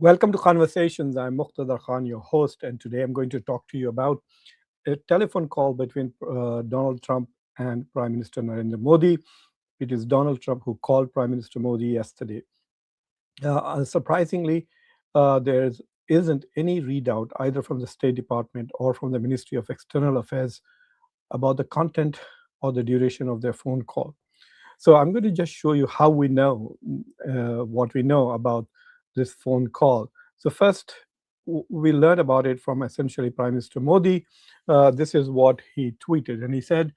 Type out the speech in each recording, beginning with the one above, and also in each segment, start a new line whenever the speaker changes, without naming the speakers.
Welcome to Conversations. I'm Muqtedar, your host, and today I'm going to talk to you about a telephone call between Donald Trump and Prime Minister Narendra Modi. It is Donald Trump who called Prime Minister Modi yesterday. Surprisingly, there isn't any readout either from the State Department or from the Ministry of External Affairs about the content or the duration of their phone call. So I'm going to just show you how we know what we know about this phone call. So first, we learned about it from essentially Prime Minister Modi. This is what he tweeted, and he said,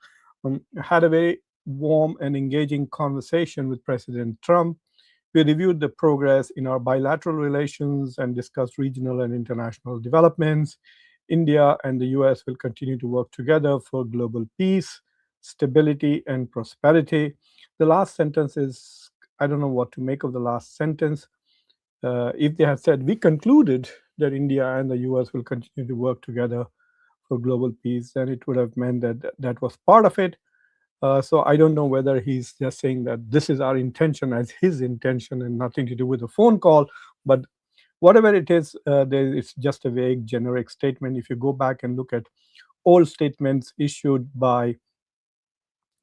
"Had a very warm and engaging conversation with President Trump. We reviewed the progress in our bilateral relations and discussed regional and international developments. India and the US will continue to work together for global peace, stability, and prosperity." The last sentence is, I don't know what to make of the last sentence. If they had said, "We concluded that India and the US will continue to work together for global peace," then it would have meant that that was part of it. So I don't know whether he's just saying that this is our intention as his intention and nothing to do with the phone call. But whatever it is, it's just a vague, generic statement. If you go back and look at all statements issued by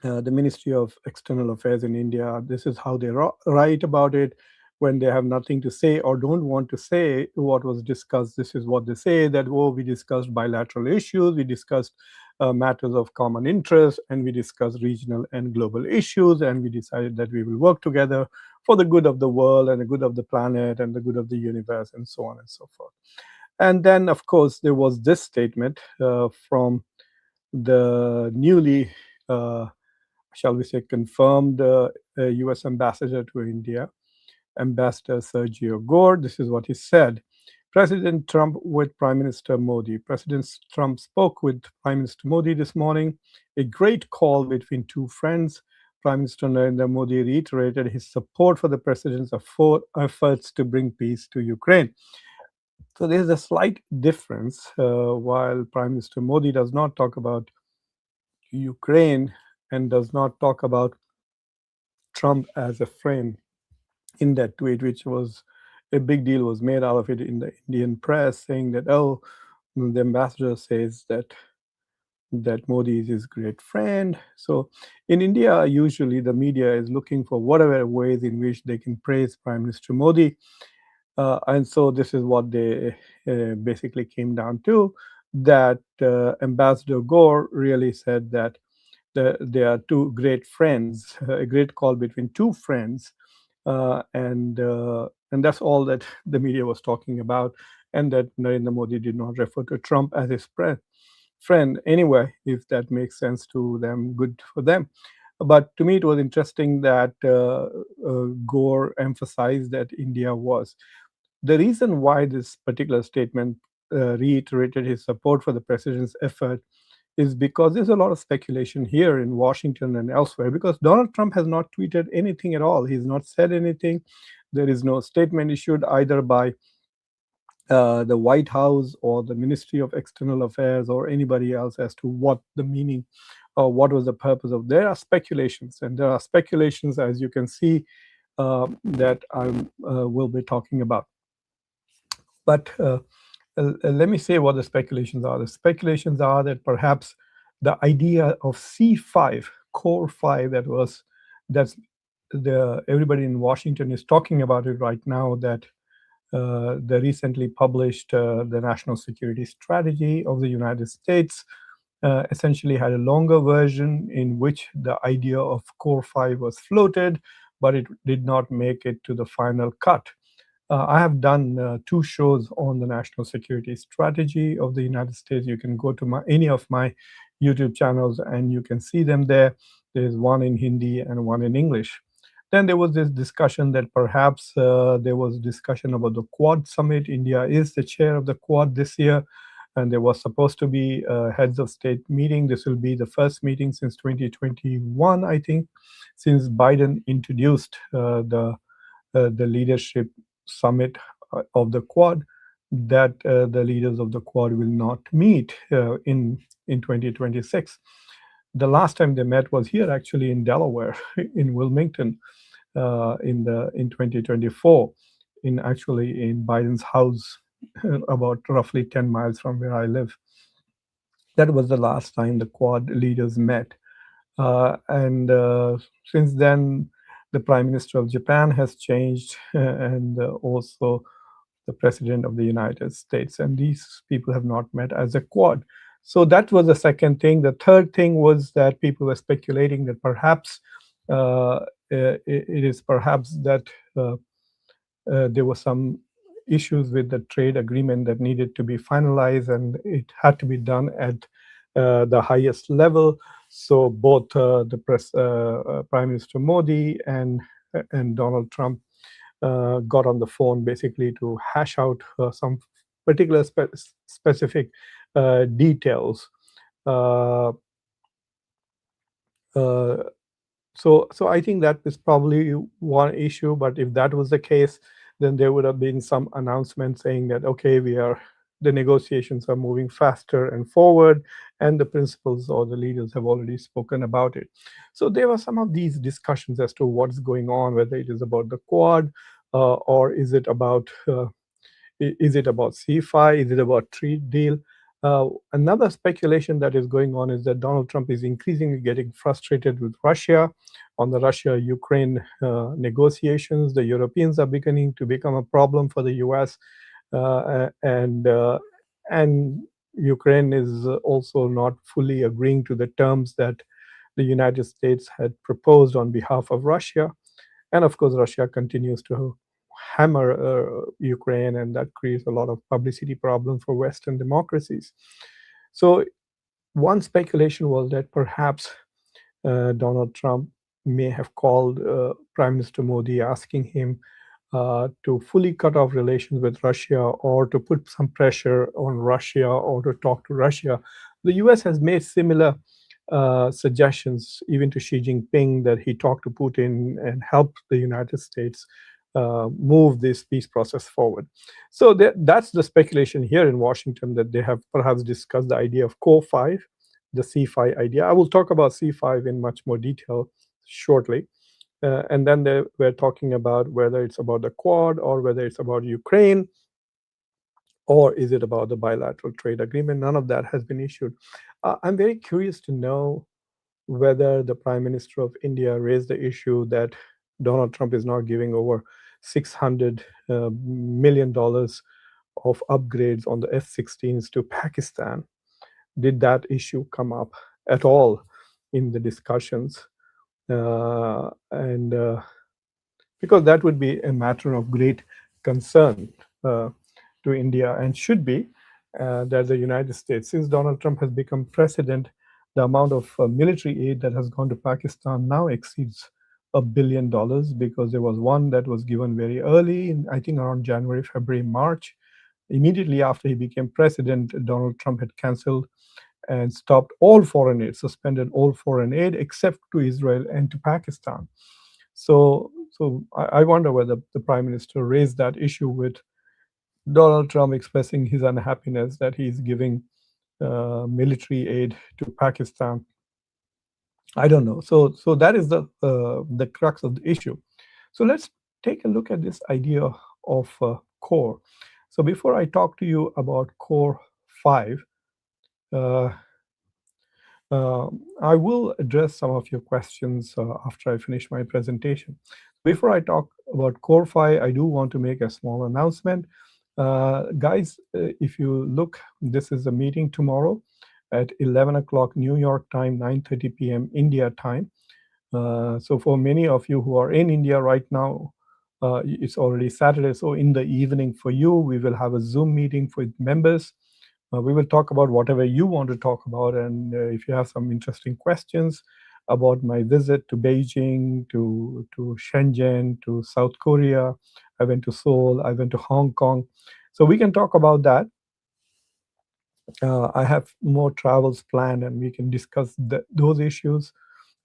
the Ministry of External Affairs in India, this is how they write about it. When they have nothing to say or don't want to say what was discussed, this is what they say, that, oh, we discussed bilateral issues, we discussed matters of common interest, and we discussed regional and global issues, and we decided that we will work together for the good of the world and the good of the planet and the good of the universe, and so on and so forth. And then, of course, there was this statement from the newly shall we say, confirmed US ambassador to India, Ambassador Sergio Gore. This is what he said. President Trump with Prime Minister Modi. President Trump spoke with Prime Minister Modi this morning. A great call between two friends. Prime Minister Narendra Modi reiterated his support for the president's efforts to bring peace to Ukraine. So there's a slight difference. While Prime Minister Modi does not talk about Ukraine and does not talk about Trump as a friend in that tweet, which was a big deal was made out of it in the Indian press, saying that, oh, the ambassador says that Modi is his great friend. So in India, usually the media is looking for whatever ways in which they can praise Prime Minister Modi. And so this is what they basically came down to, that Ambassador Gore really said that they are two great friends, a great call between two friends, and that's all that the media was talking about, and that Narendra Modi did not refer to Trump as his friend. Anyway, if that makes sense to them, good for them. But to me, it was interesting that Gore emphasized that India was the reason why this particular statement reiterated his support for the president's effort is because there's a lot of speculation here in Washington and elsewhere, because Donald Trump has not tweeted anything at all. He's not said anything. There is no statement issued either by the White House or the Ministry of External Affairs or anybody else as to what the meaning or what was the purpose of. There are speculations, and there are speculations, as you can see, that I will be talking about. But let me say what the speculations are. The speculations are that perhaps the idea of C5, Core 5, that's everybody in Washington is talking about it right now, that the recently published the National Security Strategy of the United States essentially had a longer version in which the idea of Core 5 was floated, but it did not make it to the final cut. I have done two shows on the national security strategy of the United States. You can go to any of my YouTube channels and you can see them there. There's one in Hindi and one in English. Then there was this discussion that perhaps there was discussion about the Quad Summit. India is the chair of the Quad this year, and there was supposed to be a heads of state meeting. This will be the first meeting since 2021, I think, since Biden introduced the leadership summit of the Quad, that the leaders of the Quad will not meet in 2026. The last time they met was here, actually, in Delaware, in Wilmington, in 2024. actually in Biden's house, about roughly 10 miles from where I live. That was the last time the Quad leaders met. And since then, the Prime Minister of Japan has changed, and also the President of the United States. And these people have not met as a Quad. So that was the second thing. The third thing was that people were speculating that perhaps it is perhaps that there were some issues with the trade agreement that needed to be finalized, and it had to be done at the highest level. So both Prime Minister Modi and Donald Trump got on the phone basically to hash out some particular specific details. Uh, uh, so I think that is probably one issue. But if that was the case, then there would have been some announcement saying that, okay, the negotiations are moving faster and forward, and the principals or the leaders have already spoken about it. So there were some of these discussions as to what's going on, whether it is about the Quad, or is it about CFI? Is it about trade deal? Another speculation that is going on is that Donald Trump is increasingly getting frustrated with Russia on the Russia-Ukraine negotiations. The Europeans are beginning to become a problem for the U.S. And Ukraine is also not fully agreeing to the terms that the United States had proposed on behalf of Russia. And of course, Russia continues to hammer Ukraine, and that creates a lot of publicity problems for Western democracies. So one speculation was that perhaps Donald Trump may have called Prime Minister Modi, asking him to fully cut off relations with Russia, or to put some pressure on Russia, or to talk to Russia. The US has made similar suggestions, even to Xi Jinping, that he talked to Putin and helped the United States move this peace process forward. So that's the speculation here in Washington, that they have perhaps discussed the idea of Core 5, the C5 idea. I will talk about C5 in much more detail shortly. And then they were talking about whether it's about the Quad, or whether it's about Ukraine, or is it about the bilateral trade agreement. None of that has been issued. I'm very curious to know whether the Prime Minister of India raised the issue that Donald Trump is now giving over $600 million of upgrades on the F-16s to Pakistan. Did that issue come up at all in the discussions? And because that would be a matter of great concern to India, and should be, that the United States, since Donald Trump has become president, the amount of military aid that has gone to Pakistan now exceeds $1 billion, because there was one that was given very early, I think around January, February, March. Immediately after he became president, Donald Trump had canceled and stopped all foreign aid, suspended all foreign aid except to Israel and to Pakistan. So I wonder whether the Prime Minister raised that issue with Donald Trump, expressing his unhappiness that he's giving military aid to Pakistan. I don't know. So that is the crux of the issue. So let's take a look at this idea of core. So before I talk to you about core 5, uh, I will address some of your questions after I finish my presentation. Before I talk about Core 5, I do want to make a small announcement. Guys, if you look, this is a meeting tomorrow at 11 o'clock New York time, 9:30 p.m. India time. So for many of you who are in India right now, it's already Saturday. So in the evening for you, we will have a Zoom meeting with members. We will talk about whatever you want to talk about. And if you have some interesting questions about my visit to Beijing, to Shenzhen, to South Korea, I went to Seoul, I went to Hong Kong. So we can talk about that. I have more travels planned, and we can discuss those issues.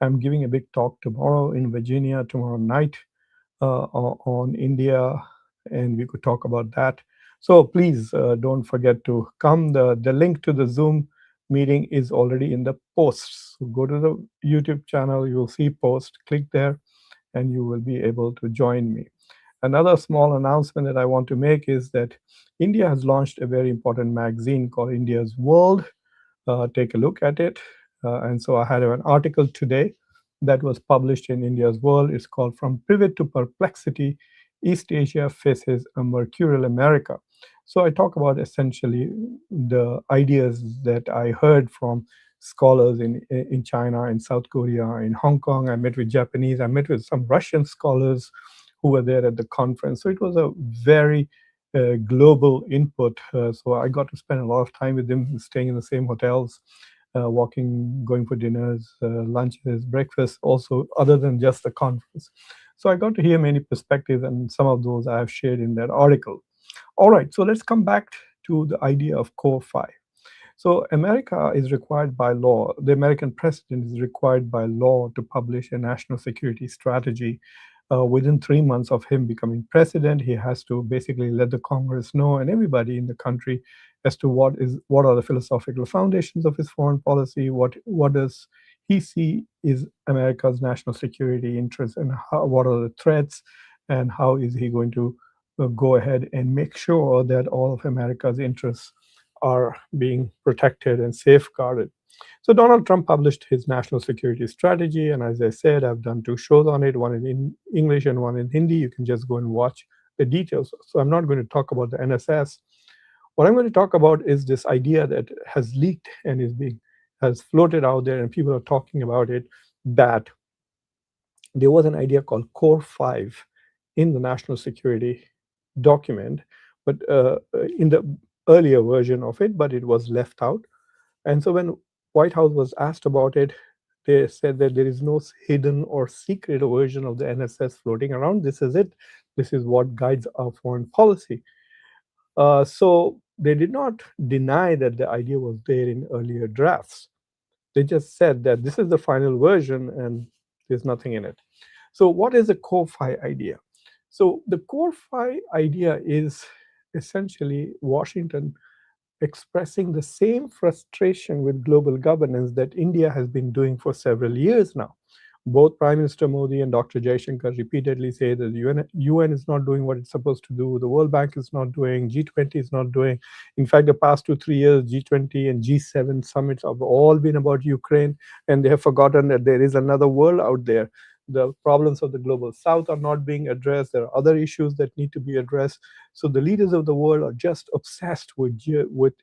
I'm giving a big talk tomorrow in Virginia, tomorrow night, on India, and we could talk about that. So please don't forget to come. The link to the Zoom meeting is already in the posts. So go to the YouTube channel, you will see post, click there, and you will be able to join me. Another small announcement that I want to make is that India has launched a very important magazine called India's World. Take a look at it. And so I had an article today that was published in India's World. It's called From Pivot to Perplexity, East Asia Faces a Mercurial America. So I talk about essentially the ideas that I heard from scholars in China, in South Korea, in Hong Kong. I met with Japanese, I met with some Russian scholars who were there at the conference. So it was a very global input. So I got to spend a lot of time with them, staying in the same hotels, walking, going for dinners, lunches, breakfast, also other than just the conference. So I got to hear many perspectives, and some of those I have shared in that article. All right, so let's come back to the idea of Core 5. So America is required by law, the American president is required by law to publish a national security strategy. Within 3 months of him becoming president, he has to basically let the Congress know and everybody in the country as to what are the philosophical foundations of his foreign policy, what does he see is America's national security interests, and what are the threats, and how is he going to go ahead and make sure that all of America's interests are being protected and safeguarded. So Donald Trump published his national security strategy, and as I said, I've done 2 shows on it, one in English and one in Hindi. You can just go and watch the details. So I'm not going to talk about the NSS. What I'm going to talk about is this idea that has leaked and has floated out there, and people are talking about it, that there was an idea called Core 5 in the national security document, but in the earlier version of it, but it was left out. And so when White House was asked about it, they said that there is no hidden or secret version of the NSS floating around. This is it. This is what guides our foreign policy. So they did not deny that the idea was there in earlier drafts. They just said that this is the final version and there's nothing in it. So what is the Core 5 idea? So the Core 5 idea is essentially Washington expressing the same frustration with global governance that India has been doing for several years now. Both Prime Minister Modi and Dr. Jaishankar repeatedly say that the UN is not doing what it's supposed to do, the World Bank is not doing, G20 is not doing. In fact, the past 2, 3 years, G20 and G7 summits have all been about Ukraine, and they have forgotten that there is another world out there. The problems of the global south are not being addressed. There are other issues that need to be addressed. So the leaders of the world are just obsessed with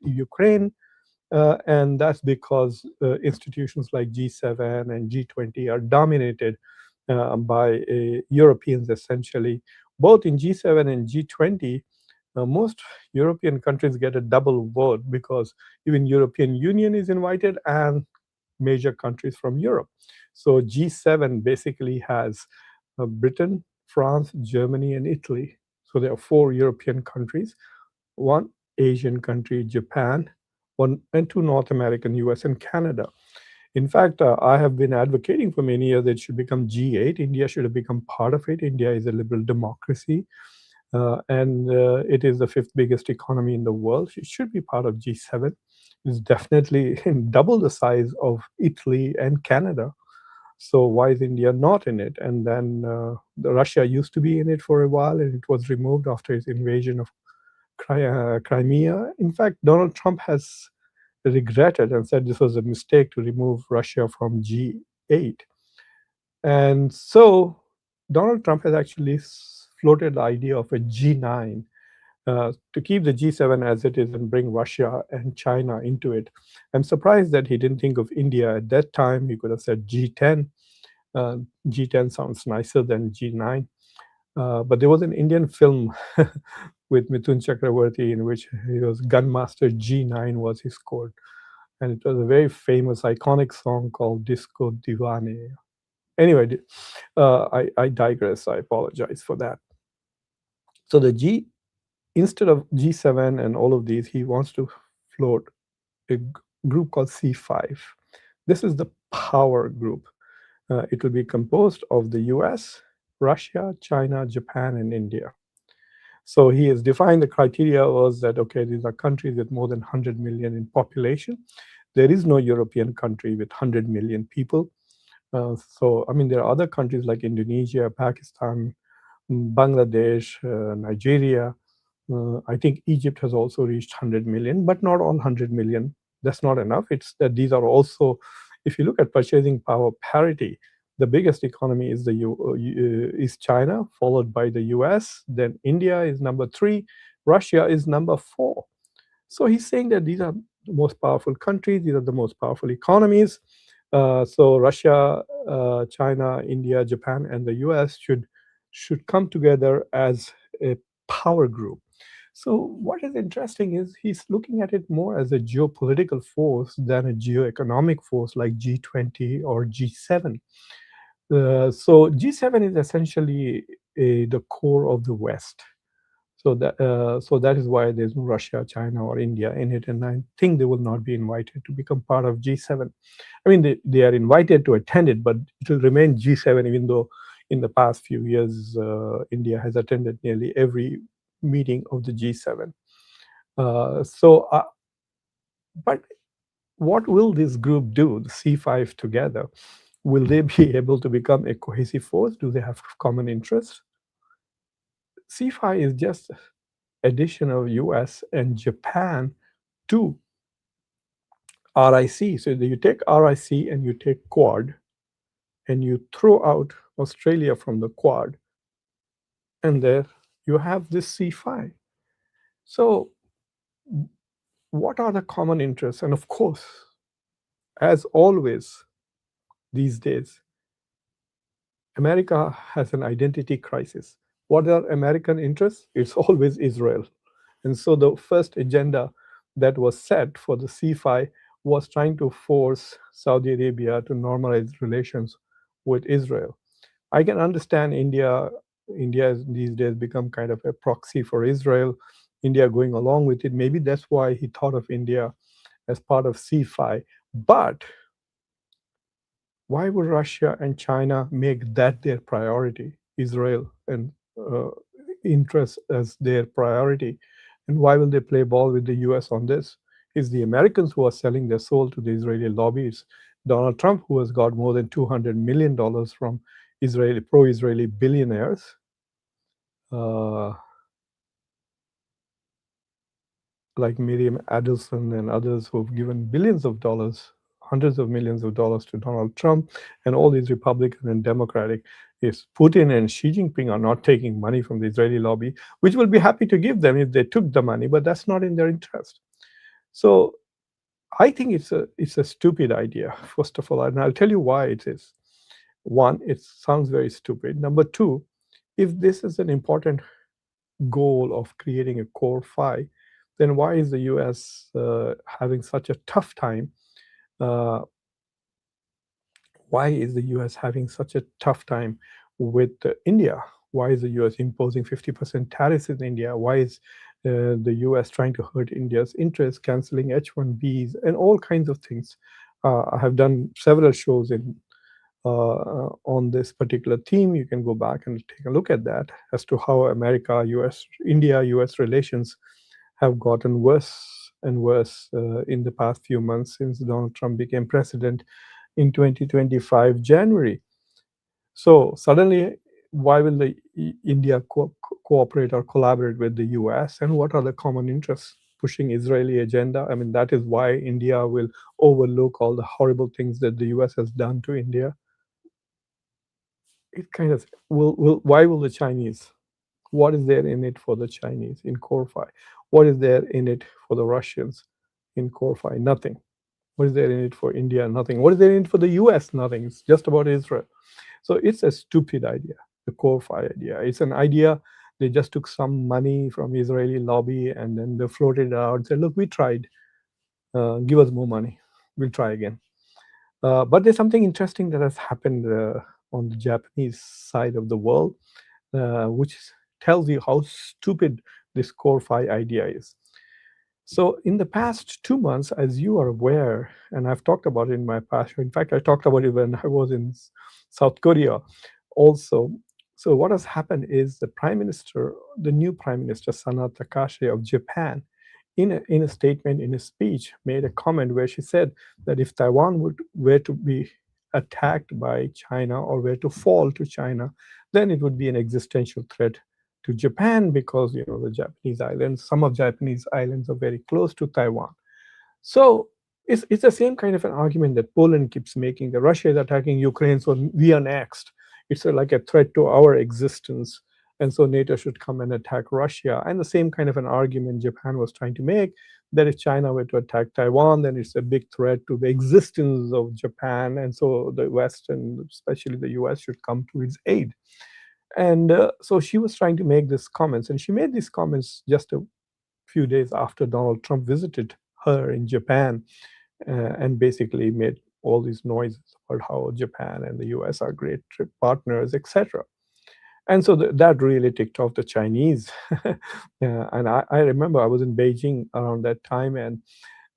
Ukraine, and that's because institutions like G7 and G20 are dominated by Europeans essentially. Both in G7 and G20, most European countries get a double vote because even European Union is invited and major countries from Europe. So G7 basically has Britain, France, Germany, and Italy. So there are 4 European countries, one Asian country, Japan, one and 2 North American, US and Canada. In fact, I have been advocating for many years that it should become G8. India should have become part of it. India is a liberal democracy, and it is the 5th biggest economy in the world. It should be part of G7. It's definitely double the size of Italy and Canada. So why is India not in it? And then Russia used to be in it for a while, and it was removed after its invasion of Crimea. In fact, Donald Trump has regretted and said this was a mistake to remove Russia from G8. And so Donald Trump has actually floated the idea of a G9 to keep the G7 as it is and bring Russia and China into it. I'm surprised that he didn't think of India at that time. He could have said G10. G10 sounds nicer than G9. But there was an Indian film with Mithun Chakravarti in which he was Gunmaster G9 was his code. And it was a very famous, iconic song called Disco Divane. Anyway, I digress. I apologize for that. So instead of G7 and all of these, he wants to float a group called C5. This is the power group. It will be composed of the US, Russia, China, Japan, and India. So he has defined the criteria was that, okay, these are countries with more than 100 million in population. There is no European country with 100 million people. So, I mean, there are other countries like Indonesia, Pakistan, Bangladesh, Nigeria. I think Egypt has also reached 100 million, but not all 100 million. That's not enough. It's that these are also, if you look at purchasing power parity, the biggest economy is is China, followed by the U.S. Then India is number three. Russia is number four. So he's saying that these are the most powerful countries, these are the most powerful economies. So Russia, China, India, Japan, and the U.S. should come together as a power group. So what is interesting is he's looking at it more as a geopolitical force than a geoeconomic force like G20 or G7. So G7 is essentially the core of the West. So that is why there's no Russia, China, or India in it, and I think they will not be invited to become part of G7. I mean, they are invited to attend it, but it will remain G7, even though in the past few years India has attended nearly every meeting of the G7. But what will this group do? The C5 together, will they be able to become a cohesive force? Do they have common interests? C5 is just addition of US and Japan to RIC. So you take RIC and you take Quad and you throw out Australia from the Quad, and there you have this C5. So what are the common interests? And of course, as always these days, America has an identity crisis. What are American interests? It's always Israel. And so the first agenda that was set for the C5 was trying to force Saudi Arabia to normalize relations with Israel. I can understand India. India has these days become kind of a proxy for Israel. India going along with it. Maybe that's why he thought of India as part of C5. But why would Russia and China make that their priority, Israel and interests as their priority? And why will they play ball with the US on this? It's the Americans who are selling their soul to the Israeli lobbies. Donald Trump, who has got more than $200 million from Israeli pro-Israeli billionaires, uh, like Miriam Adelson and others who have given billions of dollars, hundreds of millions of dollars to Donald Trump, and all these Republican and Democratic, is Putin and Xi Jinping are not taking money from the Israeli lobby, which will be happy to give them if they took the money, but that's not in their interest. So I think it's a stupid idea, first of all, and I'll tell you why it is. One, it sounds very stupid. Number two, if this is an important goal of creating a core five, then why is the US having such a tough time? Uh, why is the US having such a tough time with India? Why is the US imposing 50% tariffs in India? Why is the US trying to hurt India's interests, canceling H1Bs, and all kinds of things? I have done several shows on this particular theme. You can go back and take a look at that as to how America, US, India, US relations have gotten worse and worse in the past few months since Donald Trump became president in 2025 January. So suddenly, why will the India cooperate or collaborate with the US, and what are the common interests pushing Israeli agenda? I mean, that is why India will overlook all the horrible things that the US has done to India. It kind of will why will the Chinese? What is there in it for the Chinese in Core 5? What is there in it for the Russians in Core 5? Nothing. What is there in it for India? Nothing. What is there in it for the US? Nothing. It's just about Israel. So it's a stupid idea, the Core 5 idea. It's an idea they just took some money from Israeli lobby and then they floated it out and said, look, we tried. Give us more money. We'll try again. But there's something interesting that has happened on the Japanese side of the world, which tells you how stupid this Core 5 idea is. So, in the past 2 months, as you are aware, and I've talked about it in my past, in fact, I talked about it when I was in South Korea also. So, what has happened is the new Prime Minister, Sana Takashi of Japan, in a statement, in a speech, made a comment where she said that if Taiwan were to be attacked by China or were to fall to China, then it would be an existential threat to Japan because the Japanese islands, some of Japanese islands are very close to Taiwan. So it's the same kind of an argument that Poland keeps making, that Russia is attacking Ukraine, so we are next. It's like a threat to our existence, and so NATO should come and attack Russia. And the same kind of an argument Japan was trying to make, that if China were to attack Taiwan, then it's a big threat to the existence of Japan, and so the West and especially the US should come to its aid. And so she was trying to make these comments, and she made these comments just a few days after Donald Trump visited her in Japan, and basically made all these noises about how Japan and the US are great trip partners, etc. And so that really ticked off the Chinese. And I remember I was in Beijing around that time, and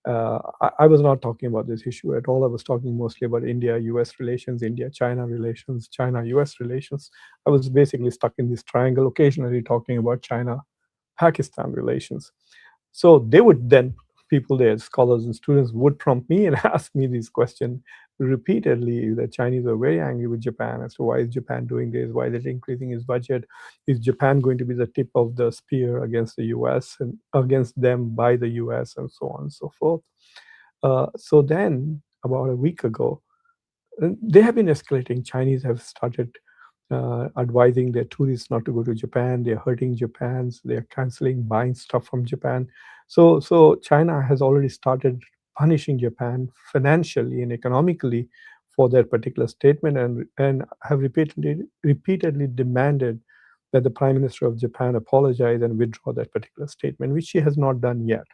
I was not talking about this issue at all. I was talking mostly about India US relations, India China relations, China US relations. I was basically stuck in this triangle, occasionally talking about China Pakistan relations. So they would then, people there, scholars and students, would prompt me and ask me these questions repeatedly. The Chinese were very angry with Japan as to why is Japan doing this? Why is it increasing its budget? Is Japan going to be the tip of the spear against the US and against them by the US, and so on and so forth? So then, about a week ago, they have been escalating. Chinese have started advising their tourists not to go to Japan. They're hurting Japan's. They're canceling buying stuff from Japan. So China has already started punishing Japan financially and economically for their particular statement, and have repeatedly demanded that the Prime Minister of Japan apologize and withdraw that particular statement, which she has not done yet.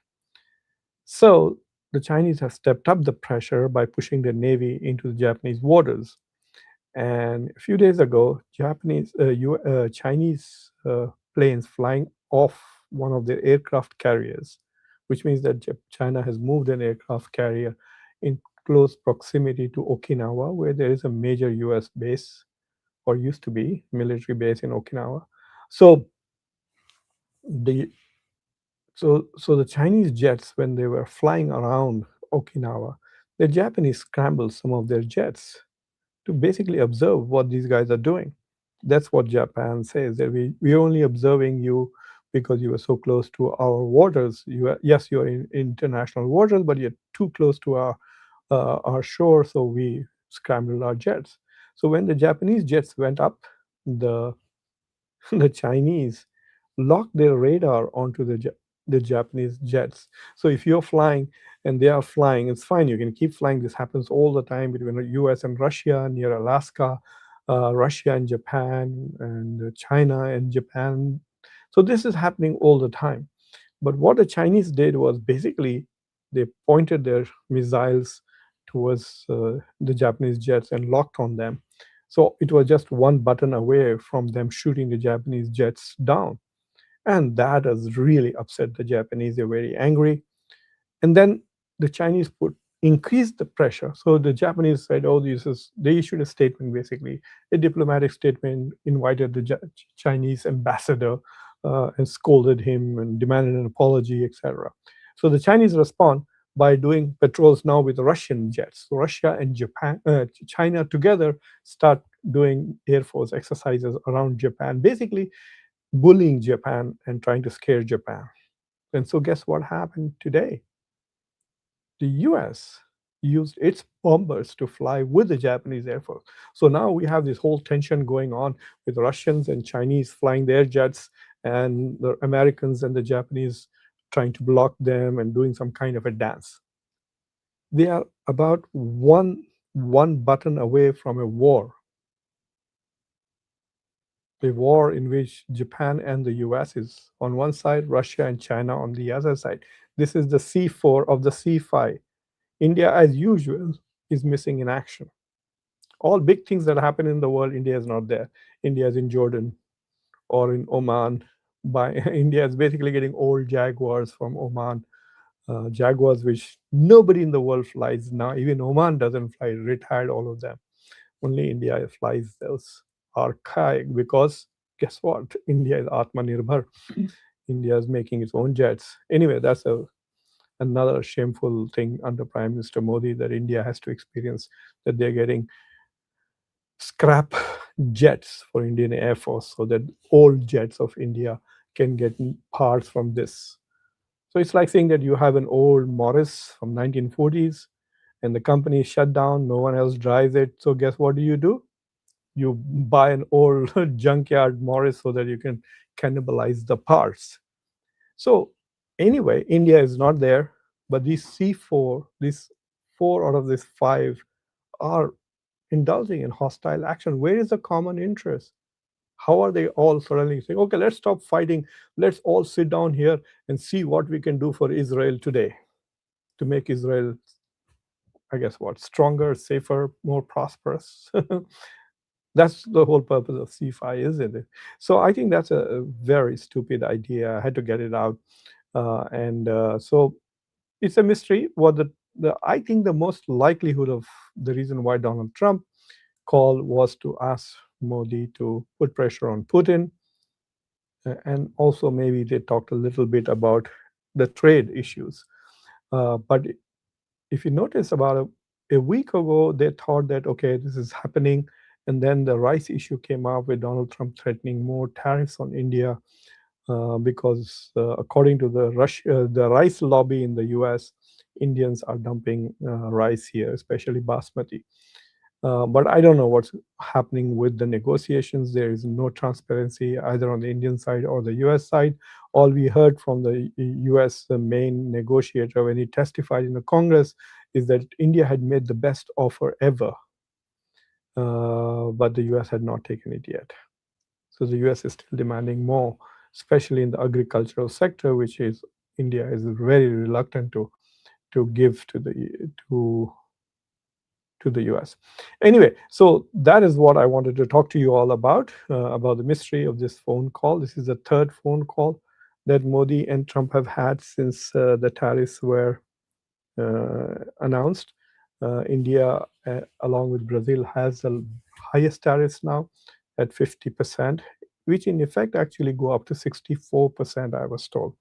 So the Chinese have stepped up the pressure by pushing their navy into the Japanese waters. And a few days ago, Chinese planes flying off one of their aircraft carriers, which means that China has moved an aircraft carrier in close proximity to Okinawa, where there is a major US base, or used to be military base in Okinawa. So the so the Chinese jets, when they were flying around Okinawa, the Japanese scrambled some of their jets to basically observe what these guys are doing. That's what Japan says, that we're only observing you because you are so close to our waters. Yes, you're in international waters, but you're too close to our shore, so we scrambled our jets. So when the Japanese jets went up, the the Chinese lock their radar onto the Japanese jets. So if you're flying and they are flying, it's fine. You can keep flying. This happens all the time between the U.S. and Russia near Alaska, Russia and Japan, and China and Japan. So this is happening all the time. But what the Chinese did was basically they pointed their missiles towards the Japanese jets and locked on them. So it was just one button away from them shooting the Japanese jets down. And that has really upset the Japanese. They're very angry. And then the Chinese increased the pressure. So the Japanese said, "Oh, they issued a statement, basically a diplomatic statement, invited the Chinese ambassador and scolded him and demanded an apology, etc." So the Chinese respond by doing patrols now with Russian jets. So Russia and China together start doing Air Force exercises around Japan, basically bullying Japan and trying to scare Japan. And so, guess what happened today? The US used its bombers to fly with the Japanese Air Force. So now we have this whole tension going on with Russians and Chinese flying their jets, and the Americans and the Japanese trying to block them and doing some kind of a dance. They are about one button away from a war in which Japan and the US is on one side, Russia and China on the other side. This is the C4 of the C5. India, as usual, is missing in action. All big things that happen in the world, India is not there. India is in Jordan or in Oman. India is basically getting old Jaguars from Oman, Jaguars which nobody in the world flies now. Even Oman doesn't fly, retired all of them. Only India flies those archaic, because guess what? India is Atmanirbhar. India is making its own jets. Anyway, that's another shameful thing under Prime Minister Modi that India has to experience, that they're getting scrap jets for Indian Air Force so that old jets of India can get parts from this. So it's like saying that you have an old Morris from 1940s and the company is shut down, no one else drives it. So guess what do? You buy an old junkyard Morris so that you can cannibalize the parts. So anyway, India is not there, but these C4, these four out of these five are indulging in hostile action. Where is the common interest? How are they all suddenly saying, okay, let's stop fighting, let's all sit down here and see what we can do for Israel today to make Israel, I guess, what, stronger, safer, more prosperous? That's the whole purpose of C5, isn't it? So I think that's a very stupid idea. I had to get it out. So it's a mystery. What the I think the most likelihood of the reason why Donald Trump called was to ask Modi to put pressure on Putin, and also maybe they talked a little bit about the trade issues. But if you notice, about a week ago, they thought that okay, this is happening, and then the rice issue came up with Donald Trump threatening more tariffs on India because, according to the rice lobby in the U.S., Indians are dumping rice here, especially basmati. But I don't know what's happening with the negotiations. There is no transparency either on the Indian side or the US side. All we heard from the US, the main negotiator, when he testified in the Congress, is that India had made the best offer ever, but the US had not taken it yet. So the US is still demanding more, especially in the agricultural sector, which is India is very reluctant to give to the US. Anyway, so that is what I wanted to talk to you all about the mystery of this phone call. This is the third phone call that Modi and Trump have had since the tariffs were announced. India, along with Brazil, has the highest tariffs now at 50%, which in effect actually go up to 64%, I was told.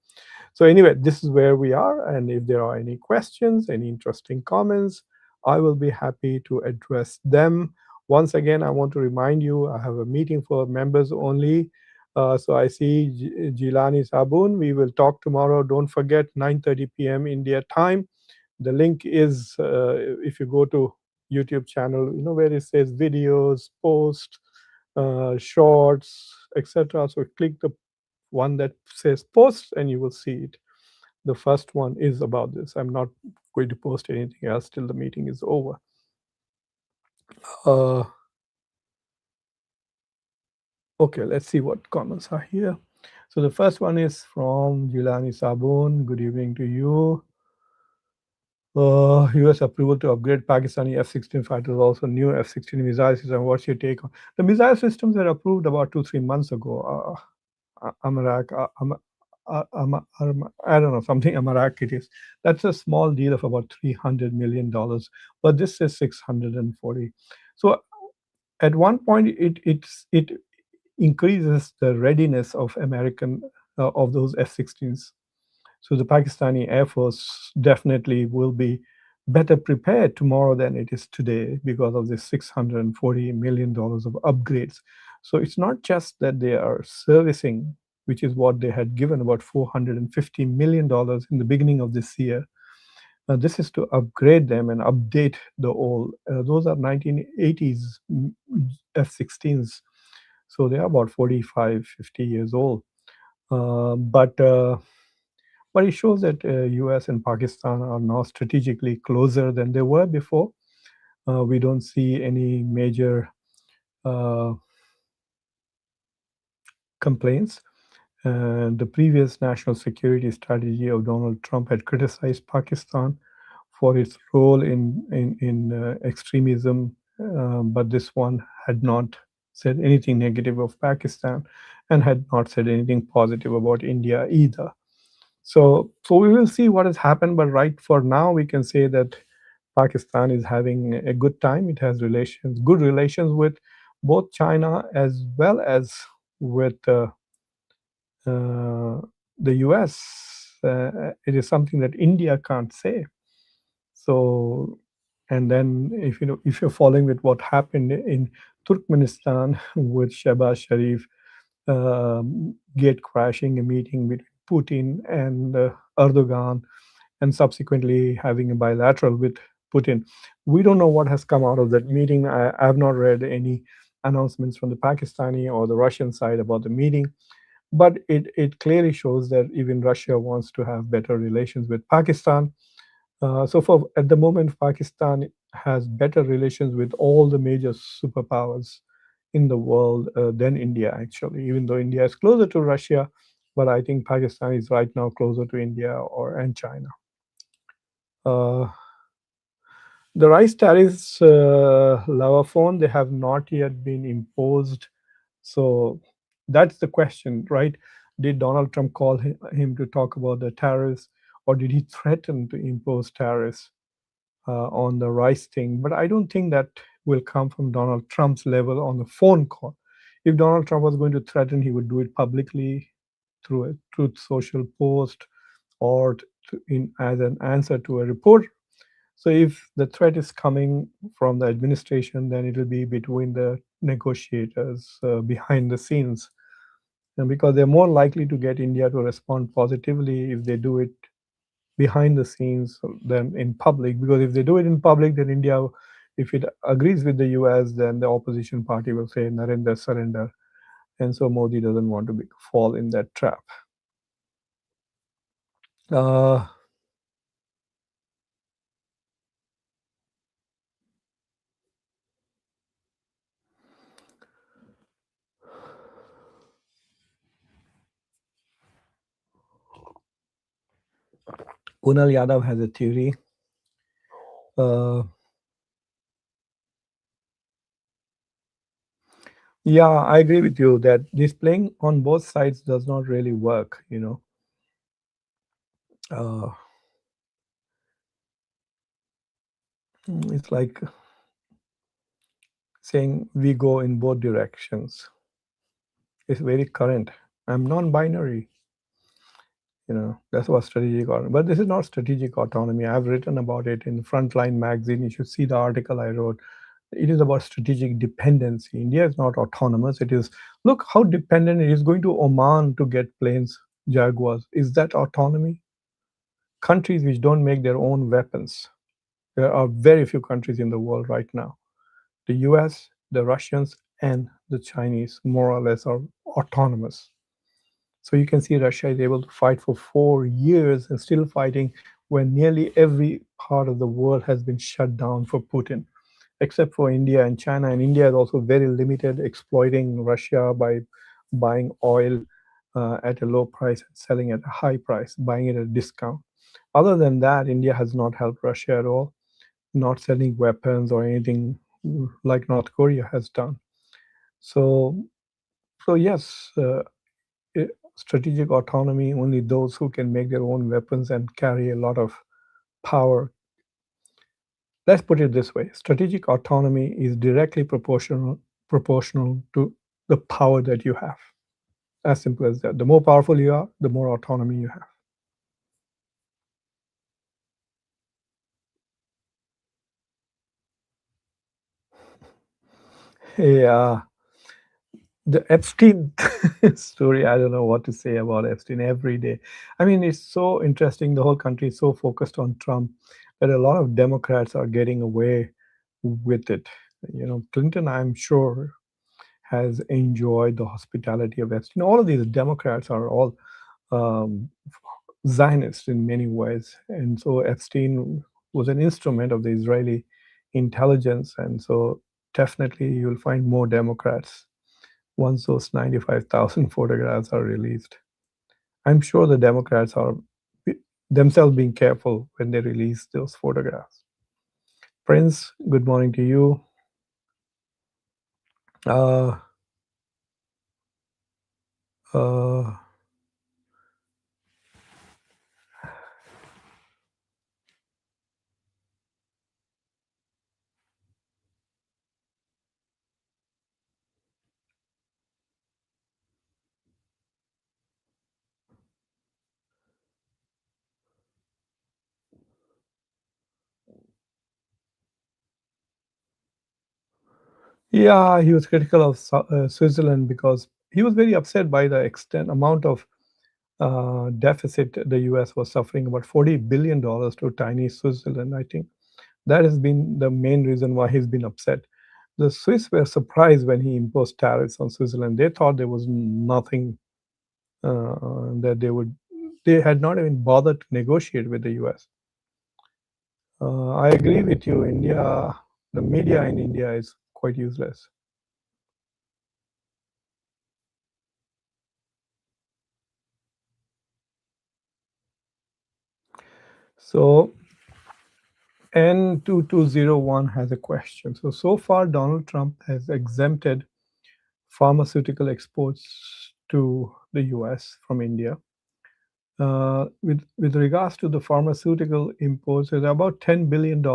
So anyway, this is where we are, and if there are any questions, any interesting comments, I will be happy to address them. Once again, I want to remind you, I have a meeting for members only. So I see Jilani Sabun. We will talk tomorrow. Don't forget, 9:30 p.m. India time. The link is, if you go to YouTube channel, where it says videos, post, shorts, etc. So click the one that says post and you will see it. The first one is about this. I'm not going to post anything else till the meeting is over. Uh, okay, let's see what comments are here. So the first one is from Jilani Sabun. Good evening to you. US approval to upgrade Pakistani F-16 fighters, also new F-16 missile system. What's your take on the missile systems that approved about 2-3 months ago? Amarak, I don't know, something Amarak it is. That's a small deal of about $300 million, but this is 640. So at one point, it increases the readiness of American of those F-16s. So the Pakistani Air Force definitely will be better prepared tomorrow than it is today because of this $640 million of upgrades. So it's not just that they are servicing, which is what they had given about $450 million in the beginning of this year. This is to upgrade them and update the old. Those are 1980s F-16s, so they are about 45, 50 years old. But it shows that US and Pakistan are now strategically closer than they were before. We don't see any major uh, complaints. The previous national security strategy of Donald Trump had criticized Pakistan for its role in extremism, but this one had not said anything negative of Pakistan and had not said anything positive about India either. So we will see what has happened, but right for now, we can say that Pakistan is having a good time. It has good relations with both China as well as with uh, the US. It is something that India can't say. So And then, if you're following with what happened in Turkmenistan with Shehbaz Sharif gate crashing a meeting between Putin and Erdogan, and subsequently having a bilateral with Putin. We don't know what has come out of that meeting. I have not read any announcements from the Pakistani or the Russian side about the meeting, but it clearly shows that even Russia wants to have better relations with Pakistan. So for at the moment, Pakistan has better relations with all the major superpowers in the world than India, actually. Even though India is closer to Russia, but I think Pakistan is right now closer to India or and China. Uh, the rice tariffs, lava phone, they have not yet been imposed. So that's the question, right? Did Donald Trump call him to talk about the tariffs, or did he threaten to impose tariffs on the rice thing? But I don't think that will come from Donald Trump's level on the phone call. If Donald Trump was going to threaten, he would do it publicly through a Truth Social post or as an answer to a report. So if the threat is coming from the administration, then it will be between the negotiators behind the scenes. And because they're more likely to get India to respond positively if they do it behind the scenes than in public. Because if they do it in public, then India, if it agrees with the US, then the opposition party will say, Narendra, surrender. And so Modi doesn't want to fall in that trap. Uh, Kunal Yadav has a theory. Uh, yeah, I agree with you that this playing on both sides does not really work. Uh, it's like saying we go in both directions. It's very current. I'm non-binary. That's what strategic autonomy. But this is not strategic autonomy. I've written about it in Frontline magazine. You should see the article I wrote. It is about strategic dependency. India is not autonomous. It is, look how dependent it is going to Oman to get planes, Jaguars. Is that autonomy? Countries which don't make their own weapons. There are very few countries in the world right now. The US, the Russians, and the Chinese more or less are autonomous. So you can see Russia is able to fight for 4 years and still fighting when nearly every part of the world has been shut down for Putin, except for India and China. And India is also very limited, exploiting Russia by buying oil at a low price and selling at a high price, buying it at a discount. Other than that, India has not helped Russia at all, not selling weapons or anything like North Korea has done. So, so yes, strategic autonomy, only those who can make their own weapons and carry a lot of power. Let's put it this way: strategic autonomy is directly proportional to the power that you have. As simple as that. The more powerful you are, the more autonomy you have. Yeah, the Epstein story, I don't know what to say about Epstein every day. I mean, it's so interesting. The whole country is so focused on Trump that a lot of Democrats are getting away with it. Clinton, I'm sure, has enjoyed the hospitality of Epstein. All of these Democrats are all um, Zionists in many ways. And so Epstein was an instrument of the Israeli intelligence. And so definitely you'll find more Democrats once those 95,000 photographs are released. I'm sure the Democrats are themselves being careful when they release those photographs. Prince, good morning to you. Uh, uh, Yeah, he was critical of Switzerland because he was very upset by the extent amount of deficit the U.S. was suffering, about $40 billion to tiny Switzerland. I think that has been the main reason why he's been upset. The Swiss were surprised when he imposed tariffs on Switzerland. They thought there was nothing that they would. They had not even bothered to negotiate with the U.S. I agree with you. India, the media in India is quite useless. So N2201 has a question. So far, Donald Trump has exempted pharmaceutical exports to the US from India. With regards to the pharmaceutical imports, there's about $10 billion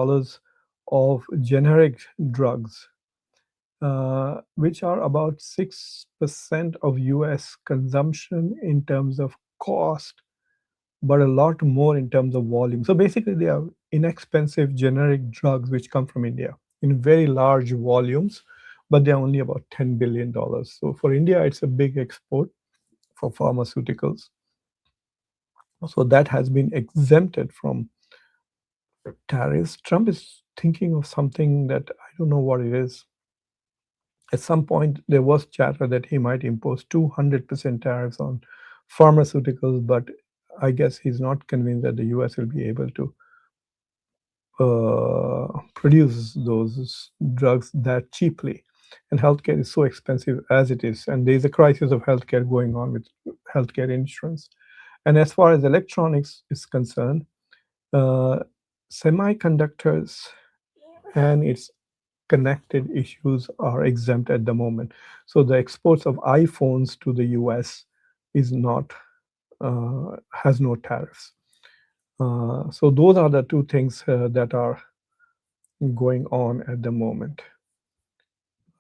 of generic drugs, which are about 6% of US consumption in terms of cost, but a lot more in terms of volume. So basically, they are inexpensive generic drugs which come from India in very large volumes, but they're only about $10 billion. So for India, it's a big export for pharmaceuticals. So that has been exempted from tariffs. Trump is thinking of something that I don't know what it is. At some point, there was chatter that he might impose 200% tariffs on pharmaceuticals, but I guess he's not convinced that the US will be able to produce those drugs that cheaply. And healthcare is so expensive as it is. And there's a crisis of healthcare going on with healthcare insurance. And as far as electronics is concerned, uh, semiconductors and its connected issues are exempt at the moment. So the exports of iPhones to the US is not has no tariffs. So those are the two things that are going on at the moment.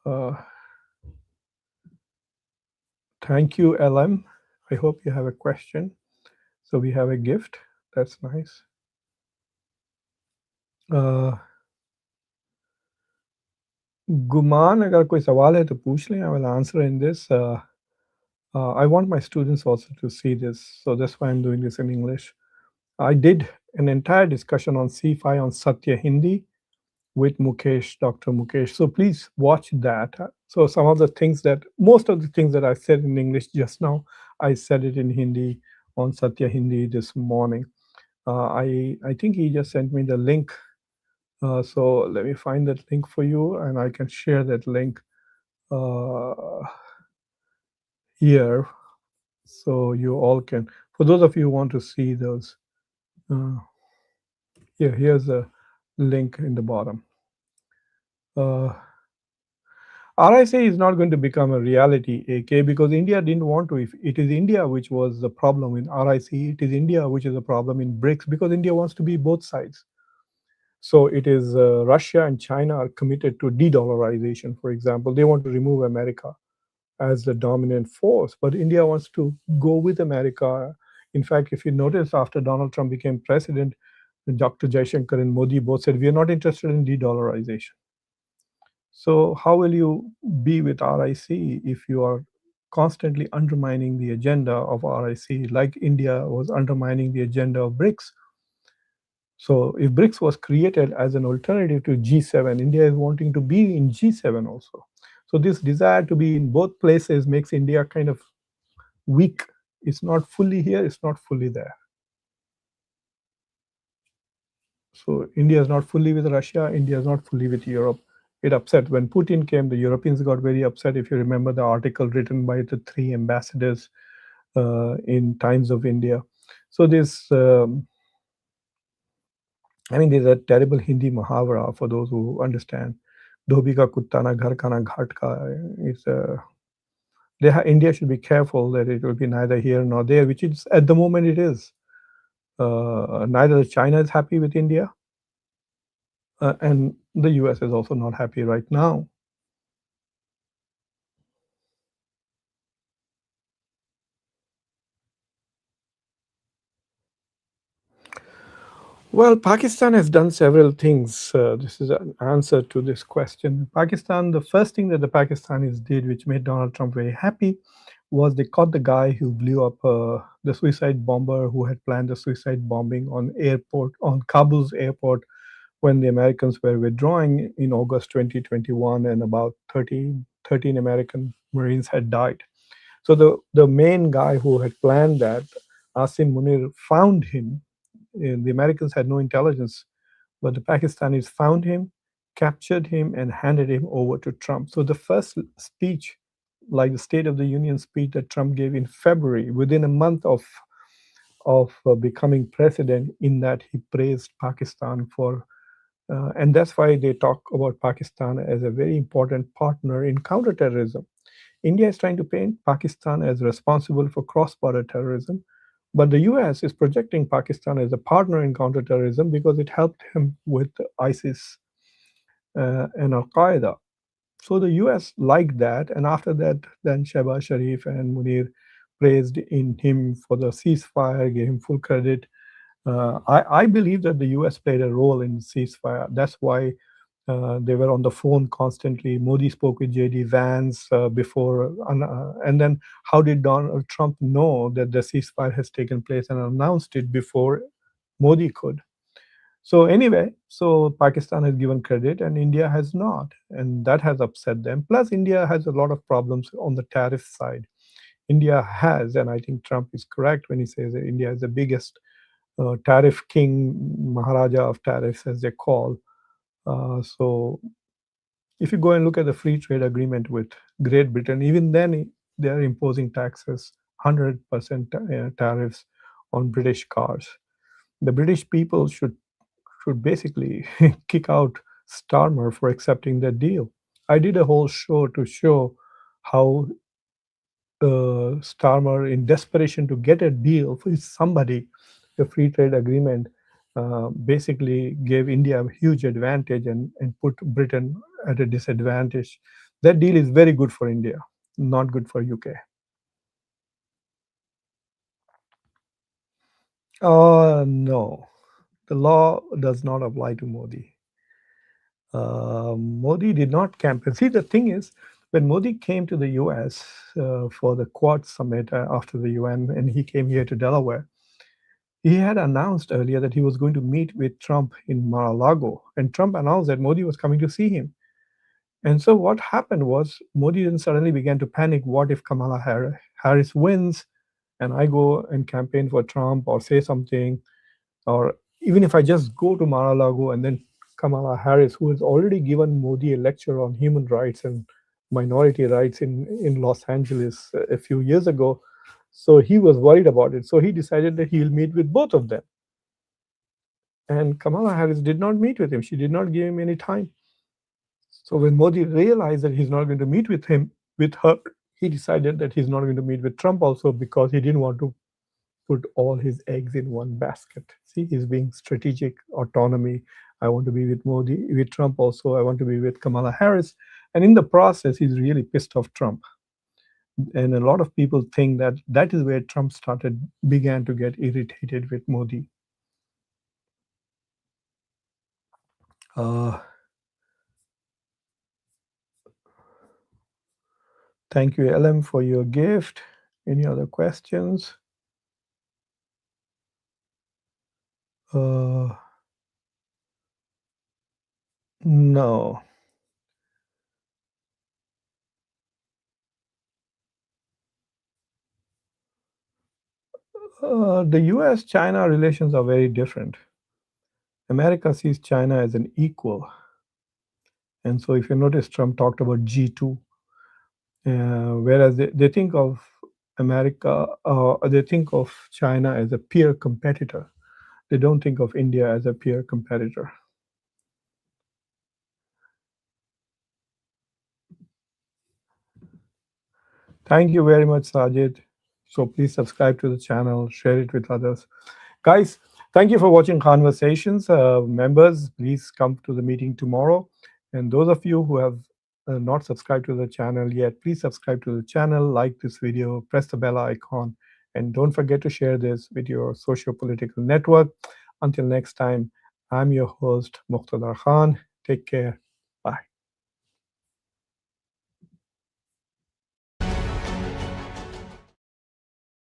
Uh, Thank you, LM. I hope you have a question. So we have a gift. That's nice. Uh, गुमान अगर कोई सवाल है तो पूछ लें. I will answer in this. I want my students also to see this, so that's why I'm doing this in English. I did an entire discussion on C5 on Satya Hindi with Mukesh, Dr. Mukesh. So please watch that. So some of the things that most of the things that I said in English just now, I said it in Hindi on Satya Hindi this morning. I think he just sent me the link. So let me find that link for you, and I can share that link uh, here, so you all can. For those of you who want to see those, uh, here's a link in the bottom. Uh, RIC is not going to become a reality, AK, because India didn't want to. If it is India which was the problem in RIC, it is India which is the problem in BRICS, because India wants to be both sides. So it is Russia and China are committed to de-dollarization, for example. They want to remove America as the dominant force, but India wants to go with America. In fact, if you notice, after Donald Trump became president, Dr. Jaishankar and Modi both said, we are not interested in de-dollarization. So how will you be with RIC if you are constantly undermining the agenda of RIC, like India was undermining the agenda of BRICS? So if BRICS was created as an alternative to G7, India is wanting to be in G7 also. So this desire to be in both places makes India kind of weak. It's not fully here, it's not fully there. So India is not fully with Russia, India is not fully with Europe. It upset. When Putin came, the Europeans got very upset. If you remember the article written by the three ambassadors in Times of India. So this, I mean, there's a terrible Hindi Mahavra for those who understand. Dhobi ka kutta na ghar ka na ghat ka. It's India should be careful that it will be neither here nor there, which is at the moment it is. Neither China is happy with India, and the US is also not happy right now. Well, Pakistan has done several things. This is an answer to this question. Pakistan, the first thing that the Pakistanis did, which made Donald Trump very happy, was they caught the guy who blew up the suicide bomber who had planned the suicide bombing on Kabul's airport when the Americans were withdrawing in August 2021, and about 13 American Marines had died. So the main guy who had planned that, Asim Munir, found him. The Americans had no intelligence, but the Pakistanis found him, captured him, and handed him over to Trump. So the first speech, like the State of the Union speech that Trump gave in February, within a month of becoming president, in that he praised Pakistan for, and that's why they talk about Pakistan as a very important partner in counterterrorism. India is trying to paint Pakistan as responsible for cross-border terrorism, but the US is projecting Pakistan as a partner in counterterrorism because it helped him with ISIS and Al Qaeda. So the US liked that, and after that, then Shehbaz Sharif and Munir praised in him for the ceasefire, gave him full credit. I believe that the US played a role in ceasefire. That's why they were on the phone constantly. Modi spoke with J.D. Vance before, and then how did Donald Trump know that the ceasefire has taken place and announced it before Modi could? So anyway, so Pakistan has given credit and India has not, and that has upset them. Plus, India has a lot of problems on the tariff side. India has, and I think Trump is correct when he says that India is the biggest tariff king, Maharaja of tariffs, as they call. So if you go and look at the free trade agreement with Great Britain, even then they are imposing taxes, 100% tariffs on British cars. The British people should basically kick out Starmer for accepting that deal. I did a whole show to show how Starmer, in desperation to get a deal with somebody, the free trade agreement basically gave India a huge advantage and put Britain at a disadvantage. That deal is very good for India, not good for UK. No, the law does not apply to Modi. Modi did not campaign. See, the thing is, when Modi came to the US for the Quad summit after the UN, and he came here to Delaware, he had announced earlier that he was going to meet with Trump in Mar-a-Lago, and Trump announced that Modi was coming to see him. And so what happened was Modi then suddenly began to panic. What if Kamala Harris wins and I go and campaign for Trump or say something, or even if I just go to Mar-a-Lago and then Kamala Harris, who has already given Modi a lecture on human rights and minority rights in Los Angeles a few years ago, so he was worried about it. So he decided that he'll meet with both of them. And Kamala Harris did not meet with him. She did not give him any time. So when Modi realized that he's not going to meet with her, he decided that he's not going to meet with Trump also because he didn't want to put all his eggs in one basket. See, he's being strategic autonomy. I want to be with Modi, with Trump also. I want to be with Kamala Harris. And in the process, he's really pissed off Trump. And a lot of people think that that is where Trump began to get irritated with Modi. Uh, Thank you, LM, for your gift. Any other questions? Uh, no. The US China relations are very different. America sees China as an equal. And so, if you notice, Trump talked about G2, whereas they think of America, they think of China as a peer competitor. They don't think of India as a peer competitor. Thank you very much, Sajid. So please subscribe to the channel, share it with others. Guys, thank you for watching Conversations. Members, please come to the meeting tomorrow. And those of you who have not subscribed to the channel yet, please subscribe to the channel, like this video, press the bell icon, and don't forget to share this with your socio-political network. Until next time, I'm your host, Muqtedar Khan. Take care. Bye.